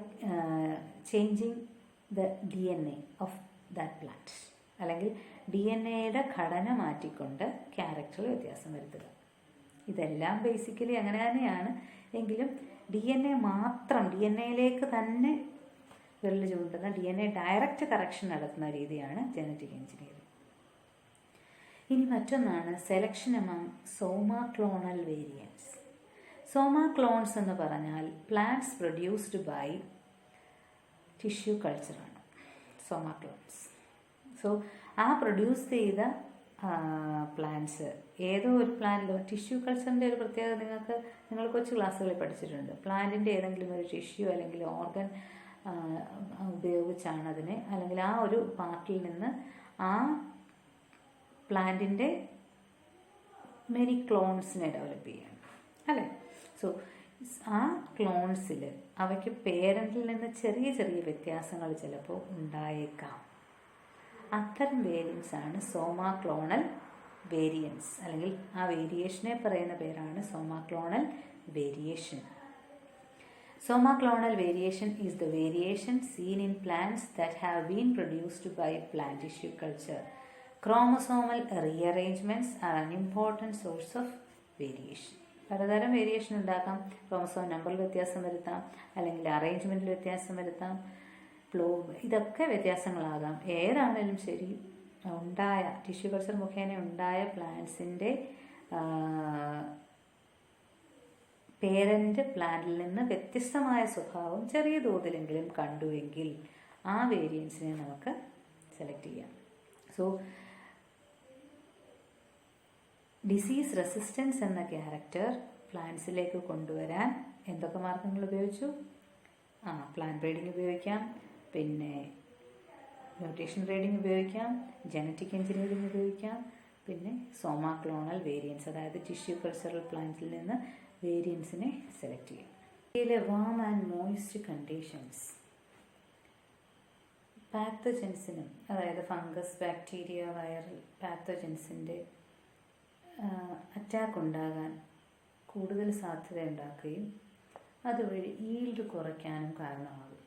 changing the DNA of that plant, അല്ലെങ്കിൽ DNA ഘടന മാറ്റിക്കൊണ്ട് ക്യാരക്ടറിൽ വ്യത്യാസം വരുത്തുക. ഇതെല്ലാം ബേസിക്കലി അങ്ങനെ തന്നെയാണ്. എങ്കിലും DNA മാത്രം, DNA തന്നെ വിരൽ ചൂണ്ടുന്ന DNA ഡയറക്റ്റ് കറക്ഷൻ നടത്തുന്ന രീതിയാണ് ജനറ്റിക് എൻജിനീയറിംഗ്. ഇനി മറ്റൊന്നാണ് selection among somaclonal variance. Somaclones എന്ന് പറഞ്ഞാൽ പ്ലാന്റ്സ് പ്രൊഡ്യൂസ്ഡ് ബൈ ടിഷ്യൂ കൾച്ചറാണ് സോമാക്ലോൺസ്. സോ ആ പ്രൊഡ്യൂസ് ചെയ്ത പ്ലാന്റ്സ് ഏതോ ഒരു പ്ലാന്റിലോ, ടിഷ്യൂ കൾച്ചറിൻ്റെ ഒരു പ്രത്യേകത നിങ്ങൾ കൊച്ചു ക്ലാസ്സുകളിൽ പഠിച്ചിട്ടുണ്ട്. പ്ലാന്റിൻ്റെ ഏതെങ്കിലും ഒരു ടിഷ്യൂ അല്ലെങ്കിൽ ഓർഗൻ ഉപയോഗിച്ചാണ് അതിനെ, അല്ലെങ്കിൽ ആ ഒരു പാർട്ടിൽ നിന്ന് ആ പ്ലാന്റിൻ്റെ മെനി ക്ലോൺസിനെ ഡെവലപ്പ് ചെയ്യണം അല്ലേ. സോ ആ ക്ലോൺസിൽ അവയ്ക്ക് പേരൻറ്റിൽ നിന്ന് ചെറിയ ചെറിയ വ്യത്യാസങ്ങൾ ചിലപ്പോൾ ഉണ്ടായേക്കാം. അത്തരം വേരിയൻസ് ആണ് സോമാക്ലോണൽ വേരിയൻസ്, അല്ലെങ്കിൽ ആ വേരിയേഷനെ പറയുന്ന പേരാണ് സോമാക്ലോണൽ variation. Somaclonal variation is the variation seen in plants that have been produced by plant tissue culture. Chromosomal rearrangements are an important source of variation. പലതരം വേരിയേഷൻ ഉണ്ടാക്കാം. ക്രോമസോം നമ്പറിൽ വ്യത്യാസം വരുത്താം, അല്ലെങ്കിൽ അറേഞ്ച്മെൻറ്റിൽ വ്യത്യാസം വരുത്താം, ഇതൊക്കെ വ്യത്യാസങ്ങളാകാം. ഏതാണേലും ശരി, ഉണ്ടായ ടിഷ്യൂ കൾച്ചർ മുഖേന ഉണ്ടായ പ്ലാന്റ്സിൻ്റെ പേരൻ്റ് പ്ലാന്റിൽ നിന്ന് വ്യത്യസ്തമായ സ്വഭാവം ചെറിയ തോതിലെങ്കിലും കണ്ടുവെങ്കിൽ ആ വേരിയൻസിനെ നമുക്ക് സെലക്ട് ചെയ്യാം. സോ ഡിസീസ് റെസിസ്റ്റൻസ് എന്ന ക്യാരക്ടർ പ്ലാന്റ്സിലേക്ക് കൊണ്ടുവരാൻ എന്തൊക്കെ മാർഗങ്ങൾ ഉപയോഗിച്ചു? പ്ലാന്റ് ബ്രീഡിംഗ് ഉപയോഗിക്കാം, പിന്നെ മ്യൂട്ടേഷൻ ബ്രീഡിംഗ് ഉപയോഗിക്കാം, ജനറ്റിക് എഞ്ചിനീയറിംഗ് ഉപയോഗിക്കാം, പിന്നെ സോമാക്ലോണൽ വേരിയൻസ്, അതായത് ടിഷ്യൂ കൾച്ചറൽ പ്ലാന്റിൽ നിന്ന് വേരിയൻസിനെ സെലക്ട് ചെയ്യും. ഇതിലെ വാം ആൻഡ് മോയിസ്റ്റ് കണ്ടീഷൻസ് പാത്തജൻസിനും, അതായത് ഫംഗസ്, ബാക്ടീരിയ, വൈറൽ പാത്തജൻസിൻ്റെ അറ്റാക്ക് ഉണ്ടാകാൻ കൂടുതൽ സാധ്യത ഉണ്ടാക്കുകയും അതുവഴി ഈൽഡ് കുറയ്ക്കാനും കാരണമാകും.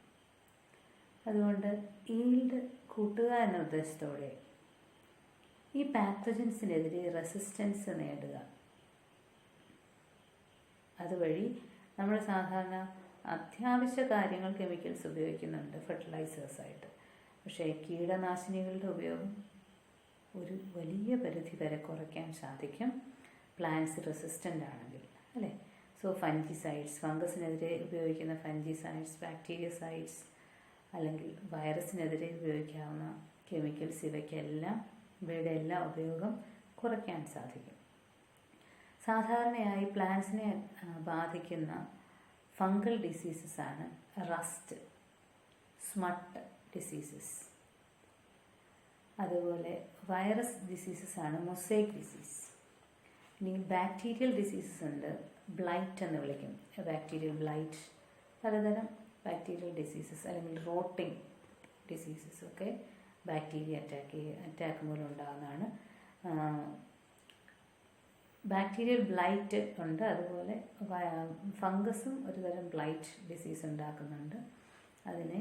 അതുകൊണ്ട് ഈൽഡ് കൂട്ടുക എന്ന ഉദ്ദേശത്തോടെ ഈ പാത്തജൻസിനെതിരെ റെസിസ്റ്റൻസ് നേടുക. അതുവഴി നമ്മൾ സാധാരണ അത്യാവശ്യ കാര്യങ്ങൾ കെമിക്കൽസ് ഉപയോഗിക്കുന്നുണ്ട് ഫെർട്ടിലൈസേഴ്സായിട്ട്. പക്ഷേ കീടനാശിനികളുടെ ഉപയോഗം ഒരു വലിയ പരിധി വരെ കുറയ്ക്കാൻ സാധിക്കും പ്ലാന്റ്സ് റെസിസ്റ്റൻ്റ് ആണെങ്കിൽ, അല്ലേ. സോ ഫംഗിസൈഡ്സ്, ഫംഗസിനെതിരെ ഉപയോഗിക്കുന്ന ഫംഗിസൈഡ്സ്, ബാക്ടീരിയസൈഡ്സ്, അല്ലെങ്കിൽ വൈറസിനെതിരെ ഉപയോഗിക്കാവുന്ന കെമിക്കൽസ്, ഇവയുടെ എല്ലാ ഉപയോഗം കുറയ്ക്കാൻ സാധിക്കും. സാധാരണയായി പ്ലാന്റ്സിനെ ബാധിക്കുന്ന ഫംഗൽ ഡിസീസസ് ആണ് റസ്റ്റ്, സ്മട്ട് ഡിസീസസ്. അതുപോലെ വൈറസ് ഡിസീസസ് ആണ് മൊസൈക്ക് ഡിസീസ്. ഇനി ബാക്ടീരിയൽ ഡിസീസസ് ഉണ്ട്, ബ്ലൈറ്റ് എന്ന് വിളിക്കും, ബാക്ടീരിയൽ ബ്ലൈറ്റ്. പലതരം ഡിസീസസ് അല്ലെങ്കിൽ റോട്ടിംഗ് ഡിസീസസ് ഒക്കെ ബാക്ടീരിയ അറ്റാക്ക് മൂലം ഉണ്ടാകുന്നതാണ്. ബാക്ടീരിയൽ ബ്ലൈറ്റ് ഉണ്ട്, അതുപോലെ ഫംഗസും ഒരുതരം ബ്ലൈറ്റ് ഡിസീസ് ഉണ്ടാക്കുന്നുണ്ട്. അതിനെ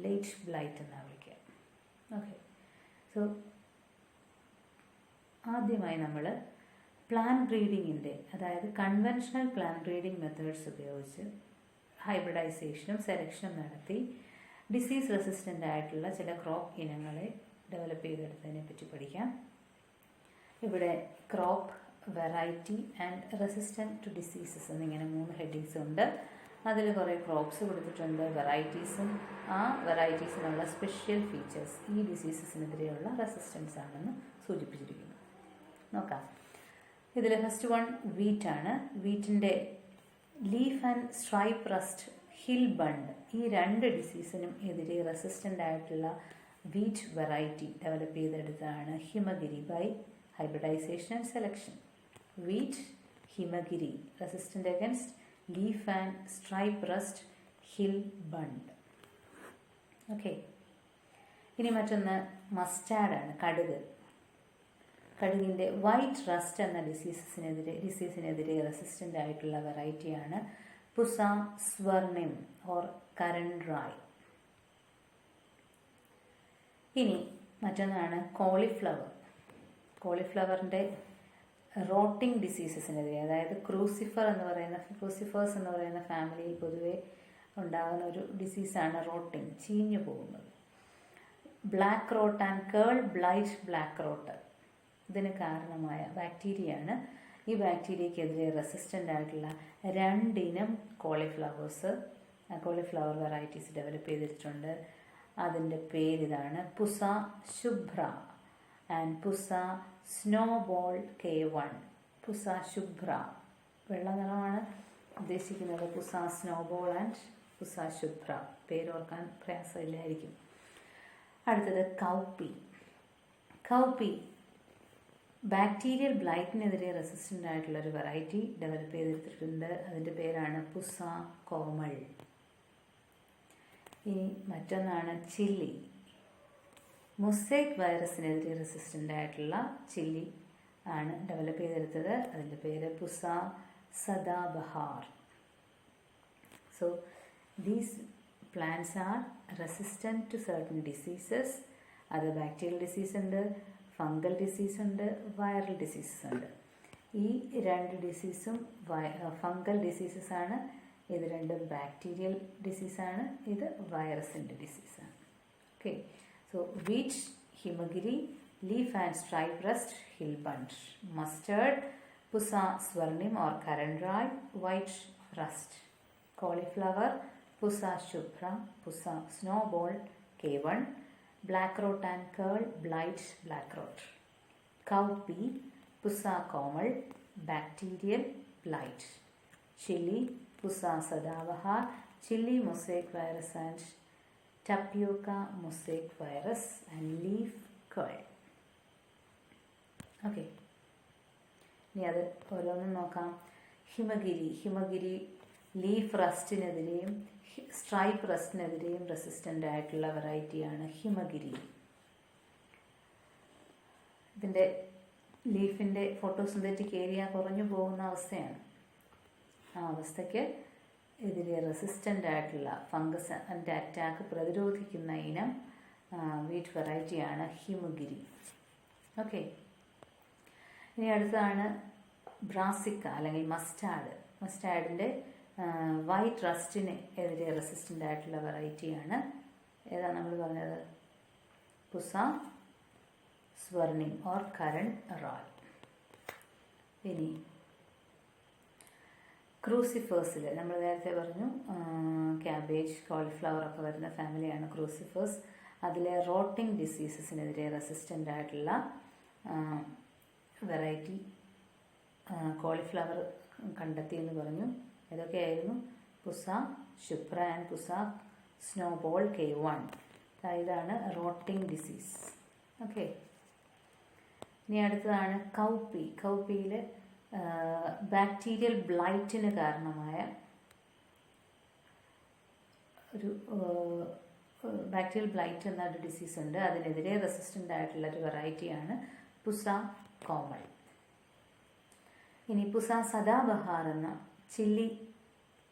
ലേറ്റ് ബ്ലൈറ്റ് എന്നാണ് വിളിക്കുക. ഓക്കെ, സോ ആദ്യമായി നമ്മൾ പ്ലാന്റ് ബ്രീഡിങ്ങിൻ്റെ, അതായത് കൺവെൻഷണൽ പ്ലാന്റ് ബ്രീഡിംഗ് മെത്തേഡ്സ് ഉപയോഗിച്ച് ഹൈബ്രിഡൈസേഷനും സെലക്ഷനും നടത്തി ഡിസീസ് റെസിസ്റ്റൻ്റ് ആയിട്ടുള്ള ചില ക്രോപ്പ് ഇനങ്ങളെ ഡെവലപ്പ് ചെയ്തെടുത്തതിനെ പറ്റി പഠിക്കാം. ഇവിടെ crop, variety and resistant to diseases എന്നിങ്ങനെ 3 ഹെഡിങ്സ് ഉണ്ട്. അതിൽ കുറേ ക്രോപ്സ് കൊടുത്തിട്ടുണ്ട്, വെറൈറ്റീസും ആ വെറൈറ്റീസിനുള്ള സ്പെഷ്യൽ ഫീച്ചേഴ്സ് ഈ ഡിസീസസിനെതിരെയുള്ള റെസിസ്റ്റൻസ് ആണെന്ന് സൂചിപ്പിച്ചിരിക്കുന്നു. നോക്കാം. ഇതിൽ ഫസ്റ്റ് വൺ വീറ്റ് ആണ്. വീറ്റിൻ്റെ leaf and stripe rust, hill bunt, ഈ 2 ഡിസീസിനും എതിരെ റെസിസ്റ്റൻ്റ് ആയിട്ടുള്ള വീറ്റ് വെറൈറ്റി ഡെവലപ്പ് ചെയ്തെടുത്തതാണ് Himgiri by hybridisation and selection. Wheat Himgiri resistant against leaf and stripe rust hill bunt. Okay, ഇനി മറ്റൊന്ന് മസ്റ്റാർഡാണ്, കടുക്. കടുകിൻ്റെ വൈറ്റ് റസ്റ്റ് എന്ന ഡിസീസിനെതിരെ റെസിസ്റ്റൻ്റ് ആയിട്ടുള്ള വെറൈറ്റിയാണ് പുസ സ്വർണിം ഓർ കരൺ റായ്. ഇനി മറ്റൊന്നാണ് കോളിഫ്ലവർ. കോളിഫ്ലവറിൻ്റെ റോട്ടിംഗ് ഡിസീസസിനെതിരെ, അതായത് ക്രൂസിഫേഴ്സ് എന്ന് പറയുന്ന ഫാമിലിയിൽ പൊതുവെ ഉണ്ടാകുന്ന ഒരു ഡിസീസാണ് റോട്ടിംഗ്, ചീഞ്ഞു പോകുന്നത്. Black rot and curl blight black rot ഇതിന് കാരണമായ ബാക്ടീരിയയാണ്. ഈ ബാക്ടീരിയക്കെതിരെ റെസിസ്റ്റൻ്റ് ആയിട്ടുള്ള 2 ഇനം കോളിഫ്ലവർ വെറൈറ്റീസ് ഡെവലപ്പ് ചെയ്തിട്ടുണ്ട്. അതിൻ്റെ പേരിതാണ് Pusa Shubhra and Pusa snowball K1. Pusa ശുഭ്ര വെള്ള നിറമാണ് ഉദ്ദേശിക്കുന്നത്, പുസ സ്നോബോൾ ആൻഡ് പുസ ശുഭ്ര, പേരോർക്കാൻ പ്രയാസമില്ലായിരിക്കും. അടുത്തത് കൗപ്പി ബാക്ടീരിയൽ ബ്ലൈറ്റിനെതിരെ റെസിസ്റ്റൻ്റ് ആയിട്ടുള്ളൊരു വെറൈറ്റി ഡെവലപ്പ് ചെയ്തെടുത്തിട്ടുണ്ട്. അതിൻ്റെ പേരാണ് പുസ കോമൾ. ഇനി മറ്റൊന്നാണ് ചില്ലി. മൊസൈക്ക് വൈറസിനെതിരെ റെസിസ്റ്റൻ്റ് ആയിട്ടുള്ള ചില്ലി ആണ് ഡെവലപ്പ് ചെയ്തെടുത്തത്. അതിൻ്റെ പേര് Pusa Sadabahar. So these plants are resistant to certain diseases. അത് ബാക്ടീരിയൽ ഡിസീസ് ഉണ്ട്, ഫംഗൽ ഡിസീസ് ഉണ്ട്, വൈറൽ ഡിസീസസ് ഉണ്ട്. ഈ 2 ഡിസീസും ഫംഗൽ ഡിസീസസ് ആണ്. ഇത് 2 ബാക്ടീരിയൽ ഡിസീസാണ്, ഇത് വൈറസിൻ്റെ ഡിസീസാണ്. Okay, so wheat Himgiri, leaf and stripe rust hill bunt. Mustard Pusa Swarnim or Karan Rai white rust. Cauliflower Pusa Shubhra, Pusa snowball K1, black rot and curl blight black rot. Cowpea pusa komal bacterial blight. Chili pusa sadavahar, chili mosaic virus and tapioca mosaic virus and leaf curl. Okay, ഇനി അത് ഓരോന്നും നോക്കാം. ഹിമഗിരി ലീഫ് റസ്റ്റിനെതിരെയും സ്ട്രൈപ്പ് റസ്റ്റിനെതിരെയും റെസിസ്റ്റൻ്റ് ആയിട്ടുള്ള വെറൈറ്റിയാണ് ഹിമഗിരി. ഇതിൻ്റെ ലീഫിൻ്റെ ഫോട്ടോസിന്തറ്റിക് ഏരിയ കുറഞ്ഞു പോകുന്ന അവസ്ഥയാണ്. ആ അവസ്ഥയ്ക്ക് എതിരെ റെസിസ്റ്റൻ്റ് ആയിട്ടുള്ള ഫംഗസിൻ്റെ അറ്റാക്ക് പ്രതിരോധിക്കുന്ന ഇനം വീറ്റ് വെറൈറ്റിയാണ് ഹിമഗിരി. ഓക്കെ, ഇനി അടുത്തതാണ് ബ്രാസിക്ക അല്ലെങ്കിൽ മസ്റ്റാർഡിൻ്റെ വൈറ്റ് റസ്റ്റിന് എതിരെ റെസിസ്റ്റൻ്റ് ആയിട്ടുള്ള വെറൈറ്റിയാണ് ഏതാണ് നമ്മൾ പറഞ്ഞത്, പുസ സ്വർണിം ഓർ കരൺ റായ്. ഇനി ക്രൂസിഫേഴ്സിൽ നമ്മൾ നേരത്തെ പറഞ്ഞു ക്യാബേജ്, കോളിഫ്ലവർ ഒക്കെ വരുന്ന ഫാമിലിയാണ് ക്രൂസിഫേഴ്സ്. അതിലെ റോട്ടിംഗ് ഡിസീസസിനെതിരെ റെസിസ്റ്റൻ്റ് ആയിട്ടുള്ള വെറൈറ്റി കോളിഫ്ലവർ കണ്ടെത്തിയെന്ന് പറഞ്ഞു. ഏതൊക്കെയായിരുന്നു? Pusa Shubhra and Pusa snowball K1. ഇതാണ് റോട്ടിംഗ് ഡിസീസ്. ഓക്കെ, ഇനി അടുത്തതാണ് കൗപ്പിയിൽ ബാക്ടീരിയൽ ബ്ലൈറ്റിന് കാരണമായ ഒരു ബാക്ടീരിയൽ ബ്ലൈറ്റ് എന്നൊരു ഡിസീസ് ഉണ്ട്. അതിനെതിരെ റെസിസ്റ്റൻ്റ് ആയിട്ടുള്ളൊരു വെറൈറ്റിയാണ് പുസ കോമൾ. ഇനി പുസ സദാബഹാർ എന്ന ചില്ലി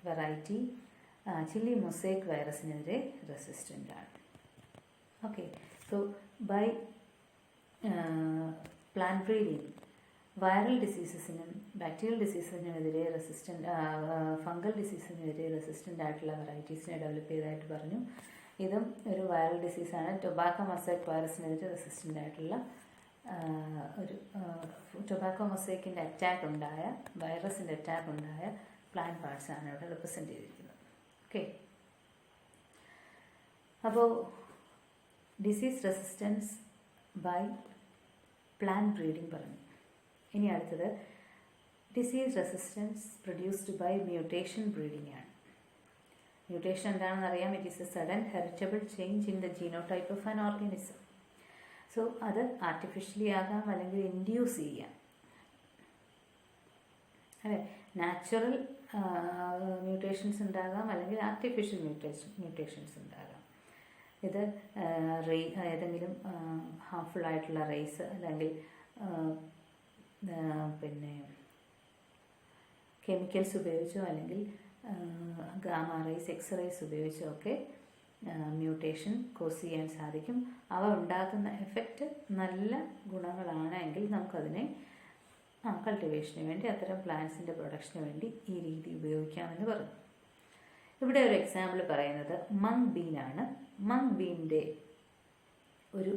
വെറൈറ്റി ചില്ലി മൊസൈക്ക് വൈറസിനെതിരെ റെസിസ്റ്റൻ്റ് ആണ്. Okay, so by plant breeding viral ഡിസീസസിനും ബാക്ടീരിയൽ ഡിസീസസിനുമെതിരെ ഫംഗൽ ഡിസീസിനെതിരെ റെസിസ്റ്റൻ്റ് ആയിട്ടുള്ള വെറൈറ്റീസിനെ ഡെവലപ്പ് ചെയ്തതായിട്ട് പറഞ്ഞു. ഇതും ഒരു വൈറൽ ഡിസീസാണ്. ടൊബാക്കോ മൊസൈക്ക് വൈറസിനെതിരെ റെസിസ്റ്റൻ്റ് ആയിട്ടുള്ള ഒരു ടൊബാക്കോ മൊസൈക്കിൻ്റെ അറ്റാക്ക് ഉണ്ടായ വൈറസിൻ്റെ അറ്റാക്ക് ഉണ്ടായ പ്ലാന്റ് പാർട്സാണ് ഇവിടെ റെപ്രസെൻ്റ് ചെയ്തിരിക്കുന്നത്. ഓക്കെ, അപ്പോൾ disease resistance by plant breeding പറഞ്ഞു. ഇനി അടുത്തത് disease resistance produced by mutation breeding ആണ്. മ്യൂട്ടേഷൻ എന്താണെന്ന് അറിയാം. It is a sudden heritable change in the genotype of an organism. So അത് ആർട്ടിഫിഷ്യലി ആകാം, അല്ലെങ്കിൽ ഇൻഡ്യൂസ് ചെയ്യാം, അല്ലേ. നാച്ചുറൽ മ്യൂട്ടേഷൻസ് ഉണ്ടാകാം, അല്ലെങ്കിൽ ആർട്ടിഫിഷ്യൽ മ്യൂട്ടേഷൻസ് ഉണ്ടാകാം. ഇത് ഏതെങ്കിലും ഹാർംഫുൾ ആയിട്ടുള്ള റേസ്, അല്ലെങ്കിൽ പിന്നെ കെമിക്കൽസ് ഉപയോഗിച്ചോ, അല്ലെങ്കിൽ ഗാമ റേസ്, എക്സ് റേസ് ഉപയോഗിച്ചോ ഒക്കെ മ്യൂട്ടേഷൻ കോസ് ചെയ്യാൻ സാധിക്കും. അവ ഉണ്ടാക്കുന്ന എഫക്റ്റ് നല്ല ഗുണങ്ങളാണെങ്കിൽ നമുക്കതിനെ കൾട്ടിവേഷന് വേണ്ടി, അത്തരം പ്ലാന്റ്സിൻ്റെ പ്രൊഡക്ഷന് വേണ്ടി ഈ രീതി ഉപയോഗിക്കാമെന്ന് പറഞ്ഞു. ഇവിടെ ഒരു എക്സാമ്പിൾ പറയുന്നത് മങ് ബീനാണ്. മങ് ബീൻ്റെ ഒരു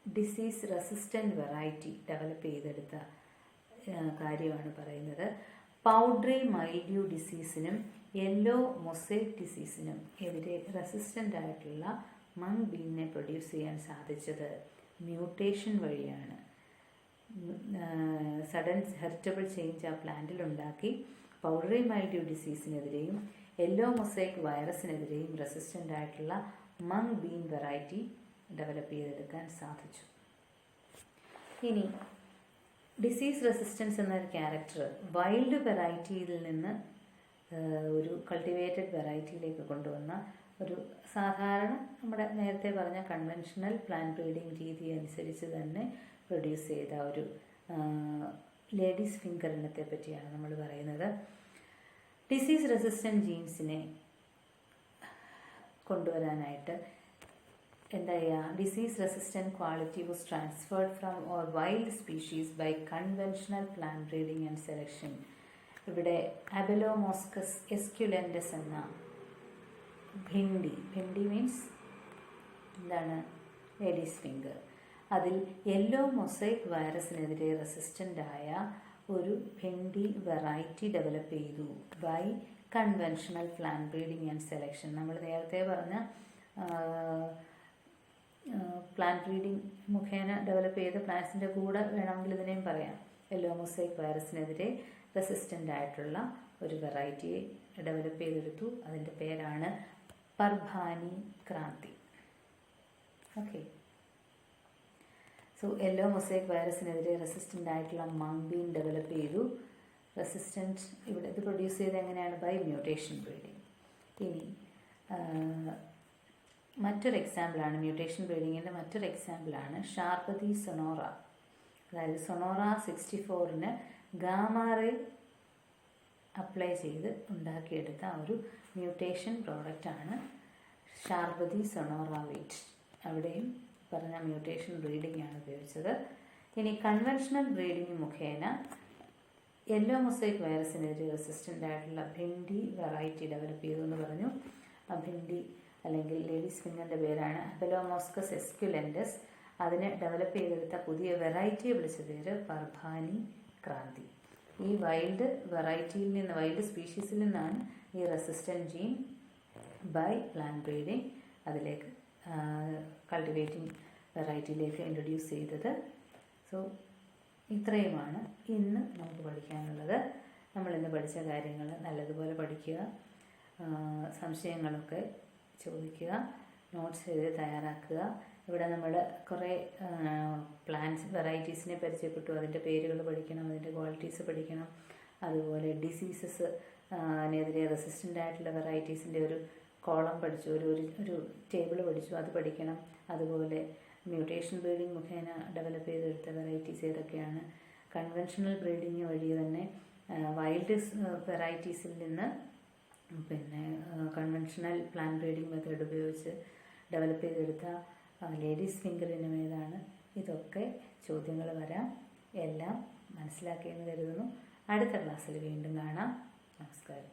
ഡിസീസ് റെസിസ്റ്റൻറ്റ് വെറൈറ്റി ഡെവലപ്പ് ചെയ്തെടുത്ത കാര്യമാണ് പറയുന്നത്. പൗഡറി മൈൽഡ്യൂ ഡിസീസിനും യെല്ലോ മൊസൈക്ക് ഡിസീസിനും എതിരെ റെസിസ്റ്റൻ്റ് ആയിട്ടുള്ള മങ് ബീനിനെ പ്രൊഡ്യൂസ് ചെയ്യാൻ സാധിച്ചത് മ്യൂട്ടേഷൻ വഴിയാണ്. സഡൻ ഹെറിറ്റബിൾ ചേഞ്ച് ആ പ്ലാന്റിൽ ഉണ്ടാക്കി പൗഡറി മൈൽഡ്യൂ ഡിസീസിനെതിരെയും യെല്ലോ മൊസൈക്ക് വൈറസിനെതിരെയും റെസിസ്റ്റൻ്റ് ആയിട്ടുള്ള മങ് ബീൻ വെറൈറ്റി ഡെവലപ്പ് ചെയ്തെടുക്കാൻ സാധിച്ചു. ഇനി ഡിസീസ് റെസിസ്റ്റൻസ് എന്നൊരു ക്യാരക്ടർ വൈൽഡ് വെറൈറ്റിയിൽ നിന്ന് ഒരു കൾട്ടിവേറ്റഡ് വെറൈറ്റിയിലേക്ക് കൊണ്ടുവന്ന ഒരു സാധാരണ നമ്മുടെ നേരത്തെ പറഞ്ഞ കൺവെൻഷണൽ പ്ലാന്റ് ബ്രീഡിംഗ് രീതി അനുസരിച്ച് തന്നെ പ്രൊഡ്യൂസ് ചെയ്ത ഒരു ലേഡീസ് ഫിംഗർ ഇനത്തെ പറ്റിയാണ് നമ്മൾ പറയുന്നത്. ഡിസീസ് റെസിസ്റ്റൻറ്റ് ജീൻസിനെ കൊണ്ടുവരാനായിട്ട് എന്താ ചെയ്യുക, disease resistant quality was transferred from or wild species by conventional plant breeding and selection. ഇവിടെ അബെലോമോസ്കസ് എസ്ക്യുലൻഡസ് എന്ന ഭിണ്ടി മീൻസ് എന്താണ്, ലേഡീസ് ഫിംഗർ, അതിൽ യെല്ലോ മൊസൈക്ക് വൈറസിനെതിരെ റെസിസ്റ്റൻ്റ് ആയ ഒരു ഭിണ്ടി വെറൈറ്റി ഡെവലപ്പ് ചെയ്തു by conventional plant breeding and selection. നമ്മൾ നേരത്തെ പറഞ്ഞ പ്ലാന്റ് ബ്രീഡിംഗ് മുഖേന ഡെവലപ്പ് ചെയ്ത പ്ലാന്റ്സിൻ്റെ കൂടെ വേണമെങ്കിൽ ഇതിനെയും പറയാം. യെല്ലോ മൊസൈക്ക് വൈറസിനെതിരെ റെസിസ്റ്റൻ്റ് ആയിട്ടുള്ള ഒരു വെറൈറ്റിയെ ഡെവലപ്പ് ചെയ്തെടുത്തു. അതിൻ്റെ പേരാണ് Parbhani Kranti. Okay, so yellow mosaic വൈറസിനെതിരെ റെസിസ്റ്റൻ്റ് ആയിട്ടുള്ള മങ് ബീൻ ഡെവലപ്പ് ചെയ്തു. റെസിസ്റ്റൻറ്റ് ഇവിടെ ഇത് പ്രൊഡ്യൂസ് ചെയ്ത് എങ്ങനെയാണ്, ബൈ മ്യൂട്ടേഷൻ ബ്രീഡിംഗ്. ഇനി മറ്റൊരു എക്സാമ്പിളാണ് മ്യൂട്ടേഷൻ ബ്രീഡിങ്ങിൻ്റെ മറ്റൊരു എക്സാമ്പിളാണ് ഷാർപതി സൊണോറ. അതായത് സൊണോറ 64 ഗാമാറേ അപ്ലൈ ചെയ്ത് ഉണ്ടാക്കിയെടുത്ത ഒരു മ്യൂട്ടേഷൻ പ്രോഡക്റ്റാണ് ഷാർപതി സൊണോറ വെയിറ്റ്. അവിടെയും പറഞ്ഞ മ്യൂട്ടേഷൻ ബ്രീഡിംഗ് ആണ് ഉപയോഗിച്ചത്. ഇനി കൺവെൻഷണൽ ബ്രീഡിംഗ് മുഖേന യെല്ലോ മൊസൈക്ക് വൈറസിനെതിരെ റെസിസ്റ്റൻ്റ് ആയിട്ടുള്ള ഭിണ്ടി വെറൈറ്റി ഡെവലപ്പ് ചെയ്തു എന്ന് പറഞ്ഞു. ആ ഭിണ്ടി അല്ലെങ്കിൽ ലേഡീസ് ഫിംഗറിൻ്റെ പേരാണ് അബെലോമോസ്കസ് എസ്ക്യുലൻഡസ്. അതിനെ ഡെവലപ്പ് ചെയ്തെടുത്ത പുതിയ വെറൈറ്റിയെ വിളിച്ച പേര് പർഭാനി ക്രാന്തി. ഈ വൈൽഡ് വെറൈറ്റിയിൽ നിന്ന്, വൈൽഡ് സ്പീഷീസിൽ നിന്നാണ് ഈ resistant gene by plant breeding അതിലേക്ക് കൾട്ടിവേറ്റിംഗ് വെറൈറ്റിയിലേക്ക് ഇൻട്രൊഡ്യൂസ് ചെയ്തത്. സോ ഇത്രയുമാണ് ഇന്ന് നമുക്ക് പഠിക്കാനുള്ളത്. നമ്മളിന്ന് പഠിച്ച കാര്യങ്ങൾ നല്ലതുപോലെ പഠിക്കുക, സംശയങ്ങളൊക്കെ ചോദിക്കുക, നോട്ട്സ് എഴുതി തയ്യാറാക്കുക. ഇവിടെ നമ്മൾ കുറേ പ്ലാന്റ്സ് വെറൈറ്റീസിനെ പരിചയപ്പെട്ടു. അതിൻ്റെ പേരുകൾ പഠിക്കണം, അതിൻ്റെ ക്വാളിറ്റീസ് പഠിക്കണം. അതുപോലെ ഡിസീസസ് നെതിരെ റെസിസ്റ്റൻ്റ് ആയിട്ടുള്ള വെറൈറ്റീസിൻ്റെ ഒരു കോളം പഠിച്ചു, ഒരു ടേബിൾ പഠിച്ചു, അത് പഠിക്കണം. അതുപോലെ മ്യൂട്ടേഷൻ ബ്രീഡിംഗ് മുഖേന ഡെവലപ്പ് ചെയ്തെടുത്ത വെറൈറ്റീസ് ഏതൊക്കെയാണ്, കൺവെൻഷണൽ ബ്രീഡിംഗ് വഴി തന്നെ വൈൽഡ് വെറൈറ്റീസിൽ നിന്ന് പിന്നെ കൺവെൻഷണൽ പ്ലാന്റ് ബ്രീഡിംഗ് മെത്തേഡ് ഉപയോഗിച്ച് ഡെവലപ്പ് ചെയ്തെടുത്ത ലേഡീസ് ഫിംഗർ ഇനം ഏതാണ്, ഇതൊക്കെ ചോദ്യങ്ങൾ വരാം. എല്ലാം മനസ്സിലാക്കിയെന്ന് കരുതുന്നു. അടുത്ത ക്ലാസ്സിൽ വീണ്ടും കാണാം. നമസ്കാരം.